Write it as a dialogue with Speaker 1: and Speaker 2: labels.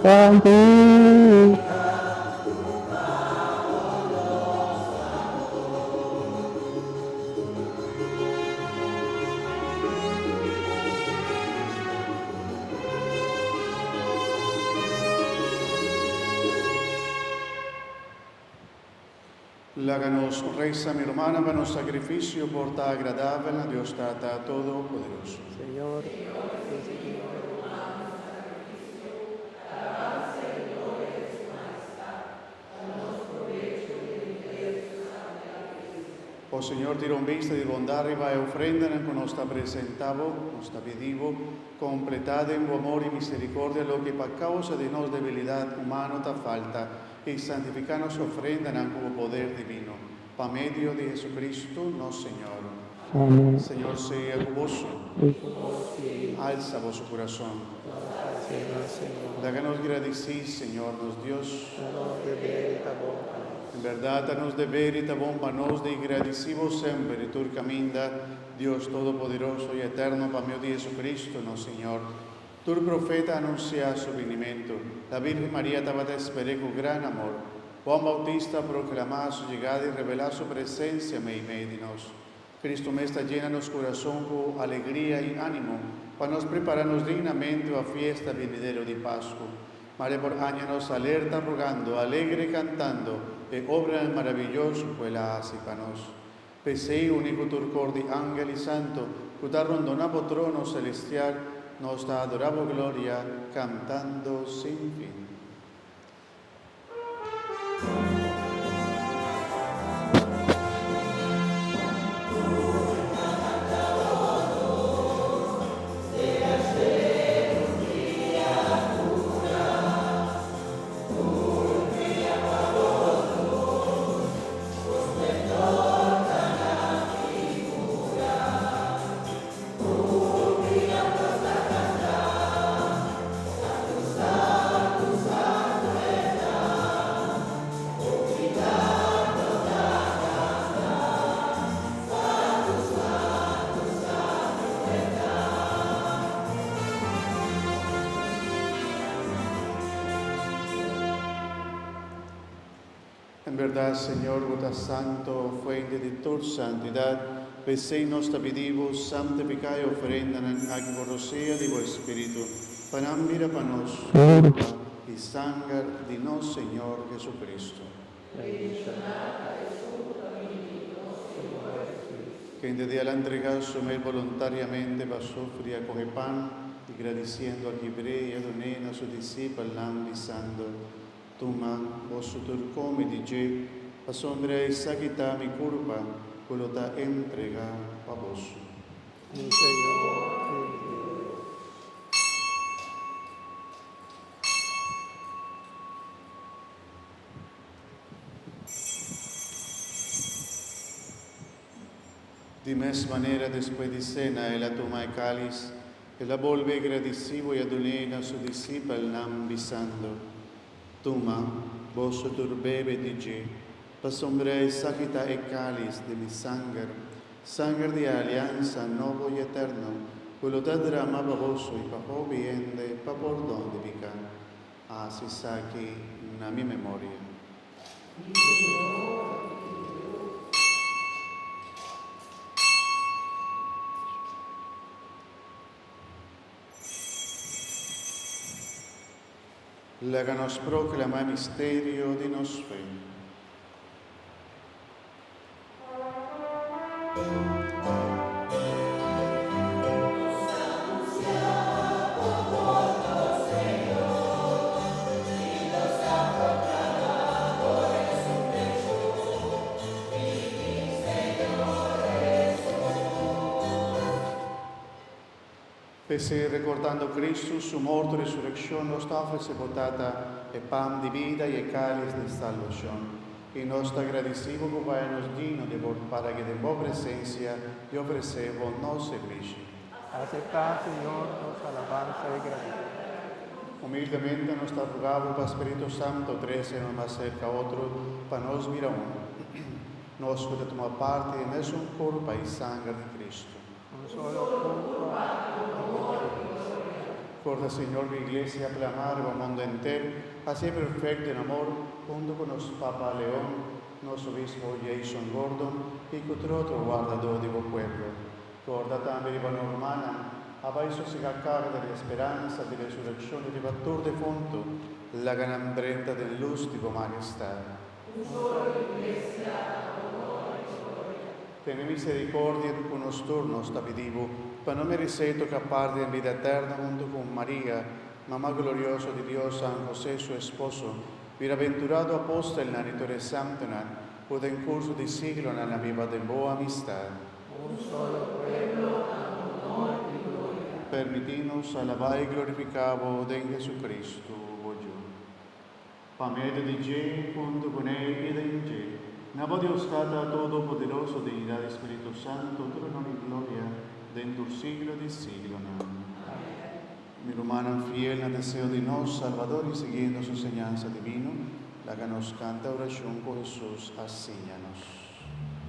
Speaker 1: Santo.
Speaker 2: Láganos, reza mi hermana, para un sacrificio por ta agradable a Dios Tata Todopoderoso.
Speaker 1: Señor,
Speaker 2: O Señor, ti rompiste di bondad riva e ofrenda con nostra presentavo, nostra pedivo, completada en tu amor y misericordia lo que por causa de nos debilidad humana ta falta, y santificanos ofrenda en tu poder divino. Pa medio de Jesucristo, nos Señor.
Speaker 1: amén.
Speaker 2: Señor sea con vos, alza vuestro corazón. Dáganos agradecir, Señor, nos Dios. En verdad, nos deber y bomba nos de agradecimos siempre, y tu caminda, Dios Todopoderoso y Eterno, para medio de Jesucristo, no Señor. Tu profeta anuncia su venimiento. La Virgen María te va a esperar con gran amor. Juan Bautista proclama su llegada y revela su presencia en medio de nos. Cristo me está llena nos corazón con alegría y ánimo, para nos prepararnos dignamente a fiesta venidero de Pascua. María por años alerta rogando, alegre cantando, e obra el maravilloso que la hace para nos. Pesei único turcor de ángel y santo, que te rondonabo trono celestial, nos da adorable gloria, cantando sin fin. En verdad, Señor, vos santo, fuente de tu santidad, pesei nos pedimos, santificai ofrenda a que borrosea de vuestro Espíritu, para mira para nos, y sangre de nos, Señor Jesucristo. Que desde al entregar su me voluntariamente va a sufrir a coger pan, y agradeciendo a Gibrei y a Donena, su discípulo, lanzando. Toma, vos tu come di G, a sombra e saquita mi curva, quello da entrega a vos. De mesma maneira, después de cena, ela toma el cáliz, ela volve agradecido y adonena a su discípulo, lanzando. Toma, vos tu bebe di G, pa sombra e saquita e cáliz de mi sangre de alianza nuevo y eterno, quello da derramaba vos y pa bien pa por donde pica. Así saque na mi memoria. Láganos proclamar misterio de nos fe. Pese recordando Cristo, su muerte y resurrección, nos ofrece botada el pan de vida y el cáliz de salvación. Y nos agradecemos por habernos digno de para que de vuestra presencia y ofrecemos nos servicio.
Speaker 1: Acepta, Señor, nuestra alabanza y gratitud.
Speaker 2: Humildemente nos rogamos para Espíritu Santo, tres en más cerca a otro, para nos mirar uno. Nos puede tomar parte en es un cuerpo y sangre de Cristo.
Speaker 1: Un solo culto.
Speaker 2: Recuerda, Señor, la Iglesia, aclamar al mundo entero, así perfecto en amor, junto con los Papa León, nuestro obispo Jason Gordon y con otro guardador de vuestro pueblo. Recuerda también a la hermana, abaixo se carga de la esperanza de resurrección y de batur de fondo, la ganandrenta de luz de vuestra majestad. Ten misericordia con los turnos, te pedimos, para no merecer capaz de en vida eterna junto con María, mamá gloriosa de Dios, San José, su esposo, bienaventurado apóstol en la Nitore Sanctona, puede en curso de siglo en la viva de boa amistad.
Speaker 1: Un solo pueblo, honor y gloria.
Speaker 2: Permitinos alabar y glorificar en Jesucristo, yo. Pa medio de Dios, junto con Él y de Dios, nabo Dios Tata Todopoderoso, Deidad Espíritu Santo, trono y gloria, dentro del siglo de siglo. Mi hermana fiel en deseo de nos, Salvador, y siguiendo su enseñanza divina, la que nos canta oración con Jesús, asíñanos.